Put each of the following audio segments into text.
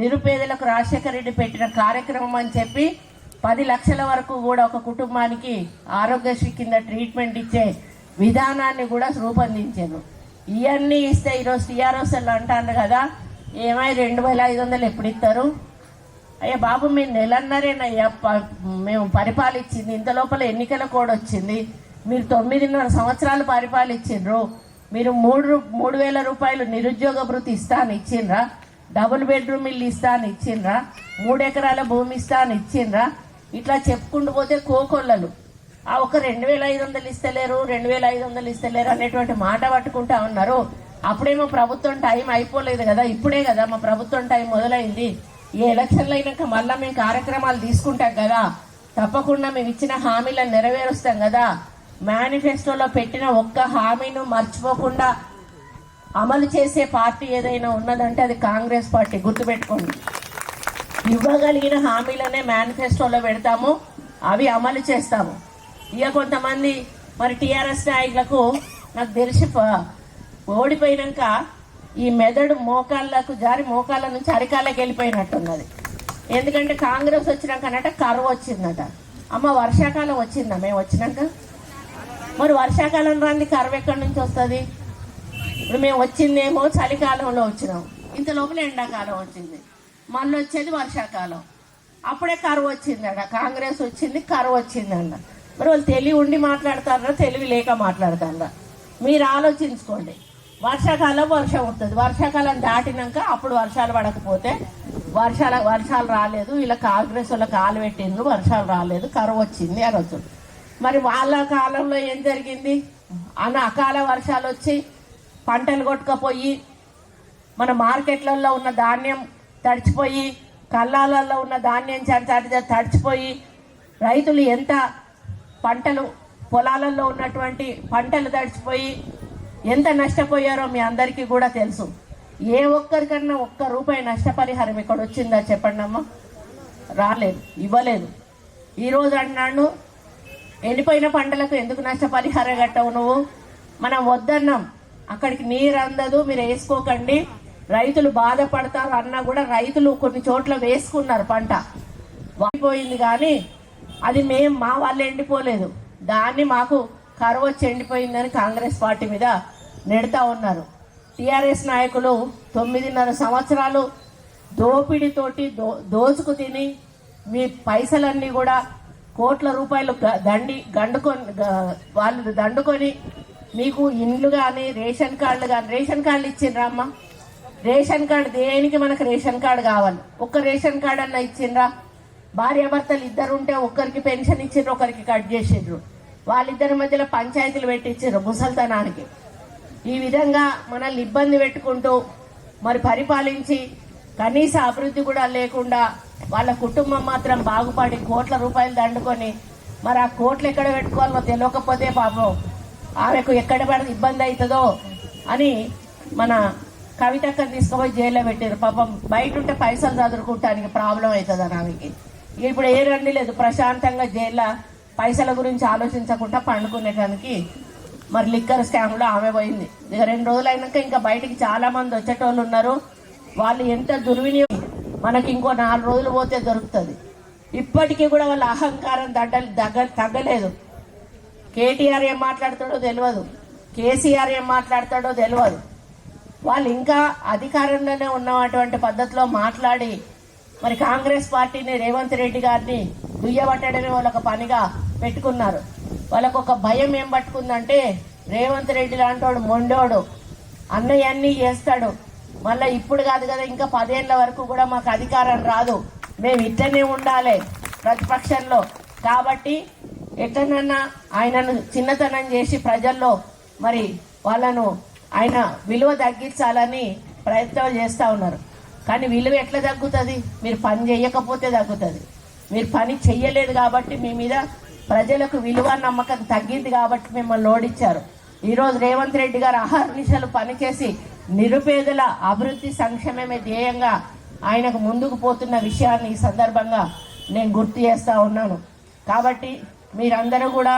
నిరుపేదలకు రాజశేఖర రెడ్డి పెట్టిన కార్యక్రమం అని చెప్పి 10 లక్షల వరకు కూడా ఒక కుటుంబానికి ఆరోగ్యశ్రీ కింద ట్రీట్మెంట్ ఇచ్చే విధానాన్ని కూడా రూపొందించాను. ఇవన్నీ ఇస్తే ఈరోజు టీఆర్ఎస్ అంటారు కదా, ఏమై 2500 ఎప్పుడు ఇస్తారు? అయ్యా బాబు, మీరు నెలన్నరేనయ్యా మేము పరిపాలించింది, ఇంత లోపల ఎన్నికల కోడ్ వచ్చింది. మీరు 9.5 సంవత్సరాలు పరిపాలించిండ్రు. మీరు 3,000 రూపాయలు నిరుద్యోగ భృతి ఇస్తా అని ఇచ్చిండ్రా? డబుల్ బెడ్రూమ్ ఇల్లు ఇస్తా అని ఇచ్చిండ్రా? 3 ఎకరాల భూమి ఇస్తా అని ఇచ్చిండ్రా? ఇట్లా చెప్పుకుంటూ పోతే కోకొల్లలు. ఆ ఒక 2,500 ఇస్తలేరు, 2,500 ఇస్తలేరు అనేటువంటి మాట పట్టుకుంటా ఉన్నారు. అప్పుడేమో ప్రభుత్వం టైం అయిపోలేదు కదా, ఇప్పుడే కదా మా ప్రభుత్వం టైం మొదలైంది. ఈ ఎలక్షన్లు అయినాక మళ్ళీ మేము కార్యక్రమాలు తీసుకుంటాం కదా, తప్పకుండా మేము ఇచ్చిన హామీలను నెరవేరుస్తాం కదా. మేనిఫెస్టోలో పెట్టిన ఒక్క హామీను మర్చిపోకుండా అమలు చేసే పార్టీ ఏదైనా ఉన్నదంటే అది కాంగ్రెస్ పార్టీ. గుర్తుపెట్టుకోండి, ఇవ్వగలిగిన హామీలనే మేనిఫెస్టోలో పెడతాము, అవి అమలు చేస్తాము. ఇక కొంతమంది మరి టీఆర్ఎస్ నాయకులకు నాకు తెలిసి ఓడిపోయినాక ఈ మెదడు మోకాళ్ళకు జారి మోకాళ్ళ నుంచి అరికాళ్ళకి వెళ్ళిపోయినట్టున్నది. ఎందుకంటే కాంగ్రెస్ వచ్చినాకనట కరువు వచ్చిందట. అమ్మ, వర్షాకాలం వచ్చిందా మేము వచ్చినాక? మరి వర్షాకాలం రాంది కరువు ఎక్కడి నుంచి వస్తుంది? ఇప్పుడు మేము వచ్చిందేమో చలికాలంలో వచ్చినాం, ఇంత లోపల ఎండాకాలం వచ్చింది, మళ్ళీ వచ్చేది వర్షాకాలం. అప్పుడే కరువు వచ్చిందట. కాంగ్రెస్ వచ్చింది, కరువు వచ్చిందంట. మరి వాళ్ళు తెలివి ఉండి మాట్లాడతారా, తెలివి లేక మాట్లాడతారా? మీరు ఆలోచించుకోండి. వర్షాకాలం వర్షం వస్తుంది, వర్షాకాలం దాటినాక అప్పుడు వర్షాలు పడకపోతే వర్షాలు రాలేదు, ఇలా కాంగ్రెస్ వాళ్ళ కాలు పెట్టిండ్రు, వర్షాలు రాలేదు, కరువు వచ్చింది అని వస్తుంది. మరి వాళ్ళ కాలంలో ఏం జరిగింది? అకాల వర్షాలు వచ్చి పంటలు కొట్టుకపోయి మన మార్కెట్లలో ఉన్న ధాన్యం తడిచిపోయి, కళ్ళాలలో ఉన్న ధాన్యం తడిచిపోయి రైతులు ఎంత పంటలు పొలాలలో ఉన్నటువంటి పంటలు తడిచిపోయి ఎంత నష్టపోయారో మీ అందరికీ కూడా తెలుసు. ఏ ఒక్కరికన్నా ఒక్క రూపాయి నష్టపరిహారం ఇక్కడ వచ్చిందా చెప్పండి అమ్మ? రాలేదు, ఇవ్వలేదు. ఈరోజు అన్నాడు ఎండిపోయిన పంటలకు ఎందుకు నష్టపరిహారం కట్టవు నువ్వు? మనం వద్దన్నాం, అక్కడికి నీరు అందదు, మీరు వేసుకోకండి, రైతులు బాధపడతారు అన్నా కూడా రైతులు కొన్ని చోట్ల వేసుకున్నారు, పంట వాడిపోయింది. కానీ అది మా వాళ్ళు ఎండిపోలేదు, దాన్ని మాకు కరువు వచ్చి ఎండిపోయిందని కాంగ్రెస్ పార్టీ మీద నెడతా ఉన్నారు. టీఆర్ఎస్ నాయకులు 9.5 సంవత్సరాలు దోపిడీతోటి దోచుకు తిని మీ పైసలన్నీ కూడా కోట్ల రూపాయలు వాళ్ళు దండుకొని మీకు ఇండ్లు కానీ రేషన్ కార్డులు ఇచ్చిండ్రా అమ్మ? రేషన్ కార్డు దేనికి? మనకు రేషన్ కార్డు కావాలి. ఒక్క రేషన్ కార్డు అన్న ఇచ్చిండ్రా? భార్యాభర్తలు ఇద్దరు ఉంటే ఒక్కరికి పెన్షన్ ఇచ్చిండ్రు, ఒకరికి కట్ చేసిండ్రు. వాళ్ళిద్దరి మధ్యలో పంచాయతీలు పెట్టించారు ముసల్తనానికి. ఈ విధంగా మనల్ని ఇబ్బంది పెట్టుకుంటూ మరి పరిపాలించి కనీస అభివృద్ధి కూడా లేకుండా వాళ్ళ కుటుంబం మాత్రం బాగుపడి కోట్ల రూపాయలు దండుకొని మరి ఆ కోట్లు ఎక్కడ పెట్టుకోవాలో తెలియకపోతే పాపం ఆమెకు ఎక్కడ పడితే ఇబ్బంది అవుతుందో అని మన కవితక్కని తీసుకుపోయి జైల్లో పెట్టారు. పాపం బయట ఉంటే పైసలు చదువుకుంటానికి ప్రాబ్లం అవుతుంది అని ఆమెకి. ఇప్పుడు ఏ రండి లేదు, ప్రశాంతంగా జైల్లో పైసల గురించి ఆలోచించకుండా పండుకునేటానికి మరి లిక్కర్ స్కామ్లో ఆమె పోయింది. ఇక 2 రోజులు అయినాక ఇంకా బయటికి చాలా మంది వచ్చేటోళ్ళు ఉన్నారు. వాళ్ళు ఎంత దుర్వినియోగం, మనకి ఇంకో 4 రోజులు పోతే దొరుకుతుంది. ఇప్పటికీ కూడా వాళ్ళ అహంకారం తగ్గలేదు. కేటీఆర్ ఏం మాట్లాడతాడో తెలియదు, కేసీఆర్ ఏం మాట్లాడతాడో తెలియదు. వాళ్ళు ఇంకా అధికారంలోనే ఉన్నటువంటి పద్ధతిలో మాట్లాడి మరి కాంగ్రెస్ పార్టీని, రేవంత్ రెడ్డి గారిని దుయ్యబట్టడమే వాళ్ళొక పనిగా పెట్టుకున్నారు. వాళ్ళకు ఒక భయం ఏం పట్టుకుందంటే, రేవంత్ రెడ్డి లాంటోడు మొండోడు, అన్నయ్య అన్నీ చేస్తాడు, మళ్ళీ ఇప్పుడు కాదు కదా ఇంకా 10 ఏళ్ల వరకు కూడా మాకు అధికారం రాదు, మేము ఇట్లనే ఉండాలి ప్రతిపక్షంలో. కాబట్టి ఎట్లనన్నా ఆయనను చిన్నతనం చేసి ప్రజల్లో మరి వాళ్ళను ఆయన విలువ తగ్గించాలని ప్రయత్నాలు చేస్తూ ఉన్నారు. కానీ విలువ ఎట్లా తగ్గుతుంది? మీరు పని చేయకపోతే తగ్గుతుంది. మీరు పని చెయ్యలేదు కాబట్టి మీ మీద ప్రజలకు విలువ నమ్మకం తగ్గింది కాబట్టి మిమ్మల్ని ఓడించారు. ఈరోజు రేవంత్ రెడ్డి గారు అహర్నిశలు పనిచేసి నిరుపేదల అభివృద్ధి సంక్షేమమే ధ్యేయంగా ఆయనకు ముందుకు పోతున్న విషయాన్ని ఈ సందర్భంగా నేను గుర్తు చేస్తూ ఉన్నాను. కాబట్టి మీరందరూ కూడా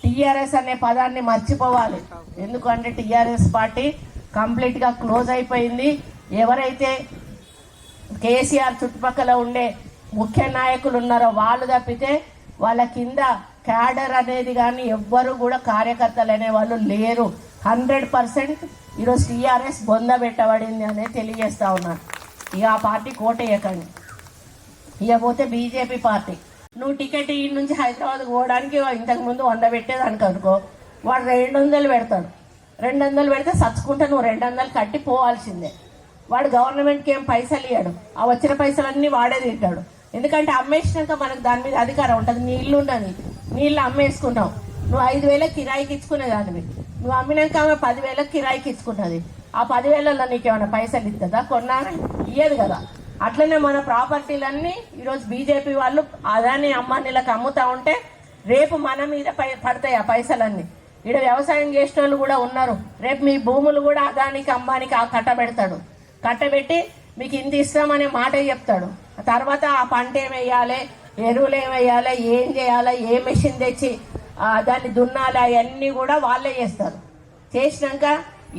టీఆర్ఎస్ అనే పదాన్ని మర్చిపోవాలి. ఎందుకంటే టీఆర్ఎస్ పార్టీ కంప్లీట్గా క్లోజ్ అయిపోయింది. ఎవరైతే కేసీఆర్ చుట్టుపక్కల ఉండే ముఖ్య నాయకులు ఉన్నారో వాళ్ళు తప్పితే వాళ్ళ కింద క్యాడర్ అనేది కానీ ఎవ్వరు కూడా కార్యకర్తలు అనేవాళ్ళు లేరు. 100% ఈరోజు టీఆర్ఎస్ బొంద పెట్టబడింది అనేది తెలియజేస్తా ఉన్నాను. ఇక ఆ పార్టీ కోటేయకండి. ఇకపోతే బీజేపీ పార్టీ, నువ్వు టికెట్ ఈ నుంచి హైదరాబాద్ పోవడానికి ఇంతకుముందు 100 పెట్టేదానికి అనుకో, వాడు 200 పెడతాడు. 200 పెడితే సచ్చుకుంటే నువ్వు 200 కట్టి పోవాల్సిందే. వాడు గవర్నమెంట్కి ఏం పైసలు ఇవ్వడు, ఆ వచ్చిన పైసలన్నీ వాడే తింటాడు. ఎందుకంటే అమ్మేసినాక మనకు దాని మీద అధికారం ఉంటుంది. నీ ఇల్లు ఉన్నది, నీ ఇల్లు అమ్మేసుకున్నావు, నువ్వు 5,000 కిరాయికి ఇచ్చుకునేదానివి, నువ్వు అమ్మినాక ఆమె 10,000 కిరాయికి ఇచ్చుకున్నది. ఆ 10,000లో నీకేమైనా పైసలు ఇస్తుందా? కొన్నారా? ఇయ్యదు కదా. అట్లనే మన ప్రాపర్టీలన్నీ ఈరోజు బీజేపీ వాళ్ళు అదాని అమ్మానీలకు అమ్ముతా ఉంటే రేపు మన మీద పడతాయి ఆ పైసలన్నీ. ఇక్కడ వ్యవసాయం చేసిన వాళ్ళు కూడా ఉన్నారు. రేపు మీ భూములు కూడా అదానికి అమ్మానికి కట్టబెడతాడు. కట్టబెట్టి మీకు ఇంత ఇస్తామనే మాట చెప్తాడు. తర్వాత ఆ పంట ఏమేయాలి, ఎరువులు ఏమేయాలి, ఏం చేయాలి, ఏ మెషిన్ తెచ్చి దాన్ని దున్నాలి, అవన్నీ కూడా వాళ్ళే చేస్తారు. చేసినాక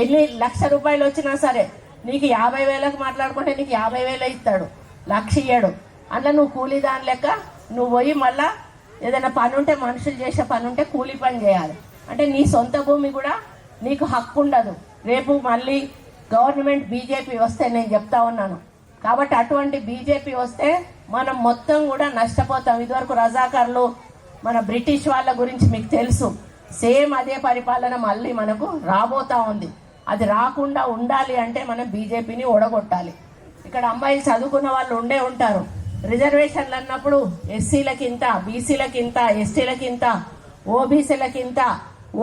ఎన్ని లక్ష రూపాయలు వచ్చినా సరే నీకు 50,000కు మాట్లాడుకుంటే నీకు 50,000 ఇస్తాడు, 1,00,000 ఇయ్యాడు. అందులో నువ్వు కూలీ దాని లెక్క నువ్వు పోయి మళ్ళా ఏదైనా పని ఉంటే, మనుషులు చేసే పని ఉంటే కూలీ పని చేయాలి. అంటే నీ సొంత భూమి కూడా నీకు హక్కు ఉండదు. రేపు మళ్ళీ గవర్నమెంట్ బీజేపీ వస్తే నేను చెప్తా ఉన్నాను. కాబట్టి అటువంటి బీజేపీ వస్తే మనం మొత్తం కూడా నష్టపోతాం. ఇదివరకు రజాకార్లు మన బ్రిటిష్ వాళ్ళ గురించి మీకు తెలుసు. సేమ్ అదే పరిపాలన మళ్ళీ మనకు రాబోతా ఉంది. అది రాకుండా ఉండాలి అంటే మనం బీజేపీని ఓడగొట్టాలి. ఇక్కడ అమ్మాయిలు చదువుకున్న వాళ్ళు ఉండే ఉంటారు. రిజర్వేషన్లు అన్నప్పుడు ఎస్సీలకి ఇంత, బీసీలకి ఇంత, ఎస్టీలకి ఇంత, ఓబీసీలకి ఇంత,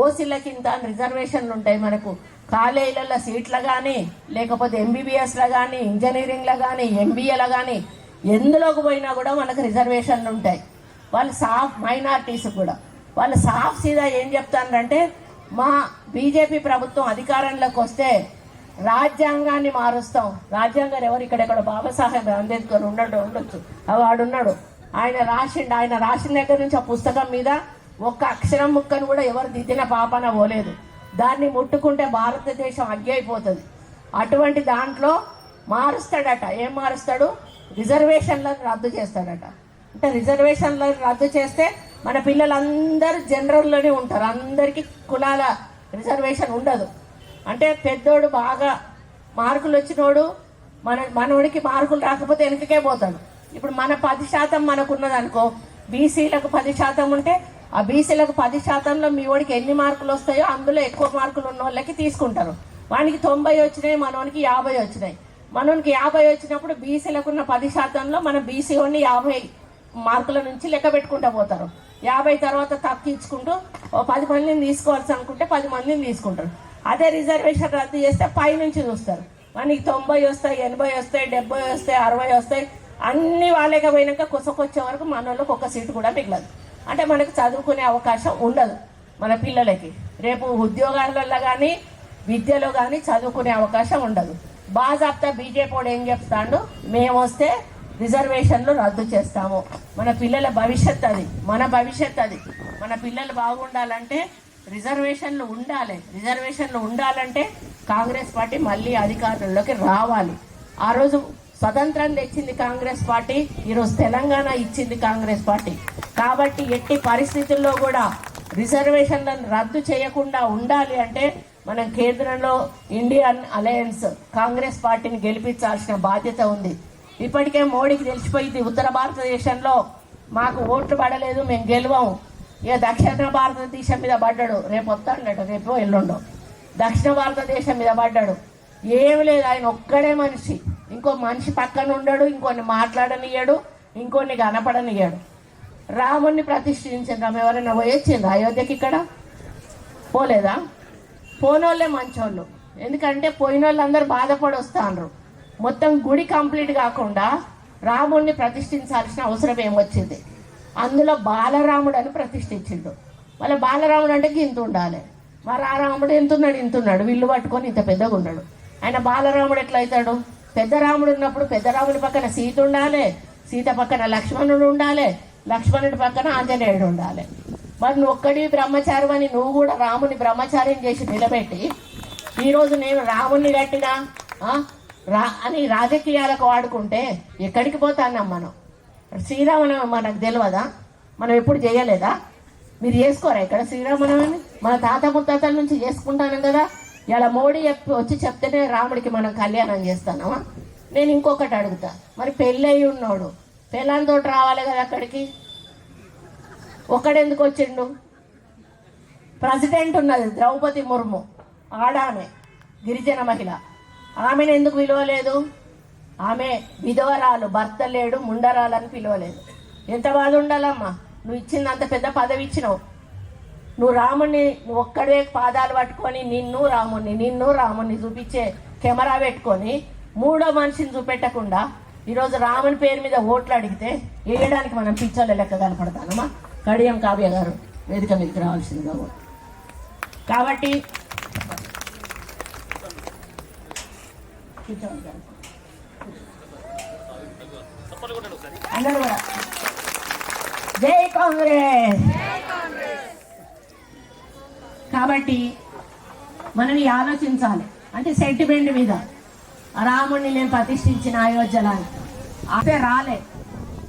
ఓసీలకి ఇంత అని రిజర్వేషన్లు ఉంటాయి. మనకు కాలేజీలలో సీట్లు కానీ, లేకపోతే ఎంబీబీఎస్లో కానీ, ఇంజనీరింగ్లో కానీ, ఎంబీఏలో కానీ ఎందులోకి పోయినా కూడా మనకు రిజర్వేషన్లు ఉంటాయి. వాళ్ళు సాఫ్ మైనార్టీస్ కూడా వాళ్ళు సాఫ్ సీదా ఏం చెప్తారంటే, మా బీజేపీ ప్రభుత్వం అధికారంలోకి వస్తే రాజ్యాంగాన్ని మారుస్తాం. రాజ్యాంగం ఎవరు ఇక్కడెక్కడ బాబాసాహెబ్ అంబేద్కర్ ఉండొచ్చు, వాడున్నాడు. ఆయన రాసిన దగ్గర నుంచి ఆ పుస్తకం మీద ఒక్క అక్షరం ముక్కను కూడా ఎవరు దిద్దిన పాపన పోలేదు. దాన్ని ముట్టుకుంటే భారతదేశం అగ్గి అయిపోతుంది. అటువంటి దాంట్లో మారుస్తాడట. ఏం మారుస్తాడు? రిజర్వేషన్లను రద్దు చేస్తాడట. అంటే రిజర్వేషన్లను రద్దు చేస్తే మన పిల్లలందరూ జనరల్లోనే ఉంటారు. అందరికీ కులాల రిజర్వేషన్ ఉండదు. అంటే పెద్దోడు బాగా మార్కులు వచ్చినోడు మనోడికి మార్కులు రాకపోతే వెనకకే పోతాడు. ఇప్పుడు మన 10% మనకున్నది అనుకో, బీసీలకు 10% ఉంటే ఆ బీసీలకు 10%లో మీ వాడికి ఎన్ని మార్కులు వస్తాయో అందులో ఎక్కువ మార్కులు ఉన్న వాళ్ళకి తీసుకుంటారు. వానికి 90 వచ్చినాయి, మనోనికి 50 వచ్చినాయి. మనోనికి 50 వచ్చినప్పుడు బీసీలకు ఉన్న 10%లో మన బీసీ వాడిని 50 మార్కుల నుంచి లెక్క పెట్టుకుంటూ పోతారు. 50 తర్వాత తగ్గించుకుంటూ 10 మందిని తీసుకోవాల్సి అనుకుంటే 10 మందిని తీసుకుంటారు. అదే రిజర్వేషన్ రద్దు చేస్తే పై నుంచి చూస్తారు. మనకి 90 వస్తాయి, 80 వస్తాయి, 70 వస్తాయి, 60 వస్తాయి. అన్ని వాళ్ళకి పోయినాక కొసకొచ్చే వరకు మన వాళ్ళకి ఒక సీటు కూడా మిగలదు. అంటే మనకు చదువుకునే అవకాశం ఉండదు. మన పిల్లలకి రేపు ఉద్యోగాలలో కానీ విద్యలో కానీ చదువుకునే అవకాశం ఉండదు. బాజాప్తా బీజేపీ వాడు ఏం చెప్తాడు, మేము వస్తే రిజర్వేషన్లు రద్దు చేస్తాము. మన పిల్లల భవిష్యత్ అది, మన భవిష్యత్ అది. మన పిల్లలు బాగుండాలంటే రిజర్వేషన్లు ఉండాలి. రిజర్వేషన్లు ఉండాలంటే కాంగ్రెస్ పార్టీ మళ్ళీ అధికారంలోకి రావాలి. ఆ రోజు స్వతంత్రం తెచ్చింది కాంగ్రెస్ పార్టీ, ఈరోజు తెలంగాణ ఇచ్చింది కాంగ్రెస్ పార్టీ. కాబట్టి ఎట్టి పరిస్థితుల్లో కూడా రిజర్వేషన్లను రద్దు చేయకుండా ఉండాలి అంటే మనం కేంద్రంలో ఇండియన్ అలయన్స్ కాంగ్రెస్ పార్టీని గెలిపించాల్సిన బాధ్యత ఉంది. ఇప్పటికే మోడీకి తెలిసిపోయింది, ఉత్తర భారతదేశంలో మాకు ఓట్లు పడలేదు, మేము గెలవము. ఇక దక్షిణ భారతదేశం మీద పడ్డాడు. రేపు వస్తాడట, రేపు ఎల్లుండో దక్షిణ భారతదేశం మీద పడ్డాడు. ఏమి లేదు, ఆయన ఒక్కడే మనిషి. ఇంకో మనిషి పక్కన ఉండడు, ఇంకొన్ని మాట్లాడనియ్యాడు, ఇంకొన్ని కనపడనియ్యాడు. రాముణ్ణి ప్రతిష్ఠించిన ఎవరైనా పోయొచ్చింది అయోధ్యకి? ఇక్కడ పోలేదా? పోనోళ్ళే మంచోళ్ళు. ఎందుకంటే పోయిన వాళ్ళందరూ బాధపడి వస్తాండ్రు. మొత్తం గుడి కంప్లీట్ కాకుండా రాముణ్ణి ప్రతిష్ఠించాల్సిన అవసరం ఏమొచ్చింది? అందులో బాలరాముడు అని ప్రతిష్ఠించిండు. మళ్ళీ బాలరాముడు అంటే ఇంత ఉండాలి. మరి ఆ రాముడు ఇంతున్నాడు, విల్లు పట్టుకొని ఇంత పెద్దగా ఉన్నాడు. ఆయన బాలరాముడు ఎట్లయితాడు? పెద్ద రాముడు ఉన్నప్పుడు పెద్ద రాముడి పక్కన సీత ఉండాలి, సీత పక్కన లక్ష్మణుడు ఉండాలి, లక్ష్మణుడి పక్కన ఆంజనేయుడు ఉండాలి. మరి నువ్వు ఒక్కడి బ్రహ్మచారి అని నువ్వు కూడా రాముని బ్రహ్మచారిని చేసి నిలబెట్టి ఈరోజు నేను రాముణ్ణి కట్టినా అని రాజకీయాలకు వాడుకుంటే ఎక్కడికి పోతాన్నాం మనం? శ్రీరామనవమి మనకు తెలియదా? మనం ఎప్పుడు చేయలేదా? మీరు చేసుకోరా ఇక్కడ శ్రీరామనవమి? మన తాత ముత్తాతల నుంచి చేసుకుంటాను కదా. ఇలా మోడీ వచ్చి చెప్తేనే రాముడికి మనం కళ్యాణం చేస్తానమా? నేను ఇంకొకటి అడుగుతా, మరి పెళ్ళి అయి ఉన్నాడు పెళ్ళంతో రావాలి కదా అక్కడికి, ఒక్కడెందుకు వచ్చిండు? ప్రెసిడెంట్ ఉన్నది ద్రౌపది ముర్ము, ఆడామె గిరిజన మహిళ, ఆమెను ఎందుకు పిలవలేదు? ఆమె విధవరాలు, భర్త లేడు, ముండరాలని పిలవలేదు. ఎంత బాధ ఉండాలమ్మా? నువ్వు ఇచ్చింది అంత పెద్ద పదవి ఇచ్చినావు, నువ్వు రాముణ్ణి నువ్వు ఒక్కడే పాదాలు పట్టుకొని నిన్ను రాముణ్ణి చూపించే కెమెరా పెట్టుకొని మూడో మనిషిని చూపెట్టకుండా ఈరోజు రాముని పేరు మీద ఓట్లు అడిగితే వేయడానికి మనం పిచ్చోళ్ళ లెక్క కనపడతానమ్మా. కడియం కావ్య గారు వేదిక మీదకి రావాల్సిందిగా. కాబట్టి అందరూ కూడా జై కాంగ్రెస్. కాబట్టి మనం ఆలోచించాలి, అంటే సెంటిమెంట్ మీద రాముడిని నేను ప్రతిష్ఠించిన అయోధ్యలో అదే రాలే.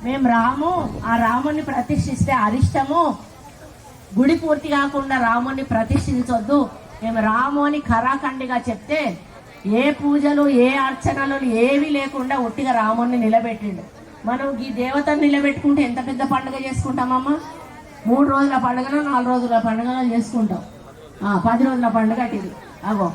మేము ఆ రాముడిని ప్రతిష్ఠిస్తే అరిష్టము, గుడి పూర్తి కాకుండా రాముడిని ప్రతిష్ఠించొద్దు, మేము రాము అని ఖరాఖండిగా చెప్తే ఏ పూజలు ఏ అర్చనలు ఏవి లేకుండా ఒట్టిగా రాముడిని నిలబెట్టిండు. మనం ఈ దేవతను నిలబెట్టుకుంటే ఎంత పెద్ద పండుగ చేసుకుంటామమ్మా? 3 రోజుల పండుగను 4 రోజుల పండుగను చేసుకుంటాం. 10 రోజుల పండుగ ఇది. అగో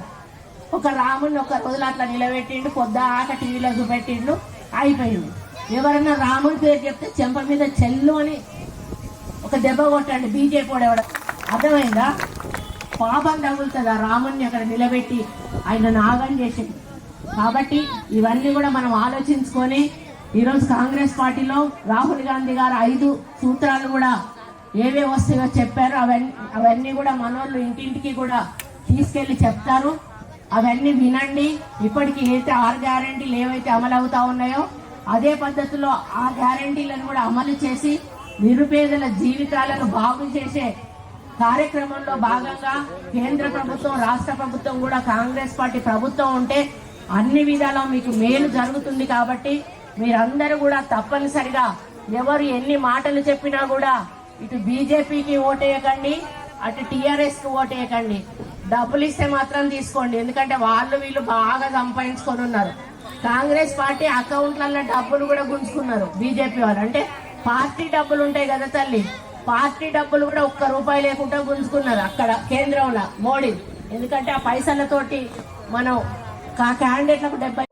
ఒక రాముడిని 1 రోజులు అట్లా నిలబెట్టిండు, పొద్దాక టీవీలో చూపెట్టిండు, అయిపోయింది. ఎవరైనా రాముడి పేరు చెప్తే చెంప మీద చెల్లు అని ఒక దెబ్బ కొట్టండి, బీజేపీ వాడు. అర్థమైందా? పాపం తగులుతుంది ఆ రాముడిని అక్కడ నిలబెట్టి ఆయన నాగం చేసింది. కాబట్టి ఇవన్నీ కూడా మనం ఆలోచించుకొని ఈరోజు కాంగ్రెస్ పార్టీలో రాహుల్ గాంధీ గారు 5 సూత్రాలు కూడా ఏవే వస్తాయో చెప్పారు. అవన్నీ కూడా మనోళ్ళు ఇంటింటికి కూడా తీసుకెళ్లి చెప్తారు. అవన్నీ వినండి. ఇప్పటికి అయితే 6 గ్యారెంటీలు ఏవైతే అమలు అవుతా ఉన్నాయో అదే పద్ధతిలో ఆ గ్యారెంటీలను కూడా అమలు చేసి నిరుపేదల జీవితాలను బాగు చేసే కార్యక్రమంలో భాగంగా కేంద్ర ప్రభుత్వం, రాష్ట్ర ప్రభుత్వం కూడా కాంగ్రెస్ పార్టీ ప్రభుత్వం ఉంటే అన్ని విధాలా మీకు మేలు జరుగుతుంది. కాబట్టి మీరందరూ కూడా తప్పనిసరిగా ఎవరు ఎన్ని మాటలు చెప్పినా కూడా ఇటు బీజేపీకి ఓటేయకండి, అటు టీఆర్ఎస్కి ఓటేయకండి. డబ్బులు ఇస్తే మాత్రం తీసుకోండి, ఎందుకంటే వీళ్ళు బాగా సంపాదించుకొని ఉన్నారు. కాంగ్రెస్ పార్టీ అకౌంట్లలో డబ్బులు కూడా గుంజుకున్నారు బీజేపీ వాళ్ళు. అంటే పార్టీ డబ్బులు ఉంటాయి కదా తల్లి, పార్టీ డబ్బులు కూడా 1 రూపాయి లేకుండా గుంజుకున్నారు అక్కడ కేంద్రంలో మోడీ. ఎందుకంటే ఆ పైసలతోటి మనం క్యాండిడేట్లకు 70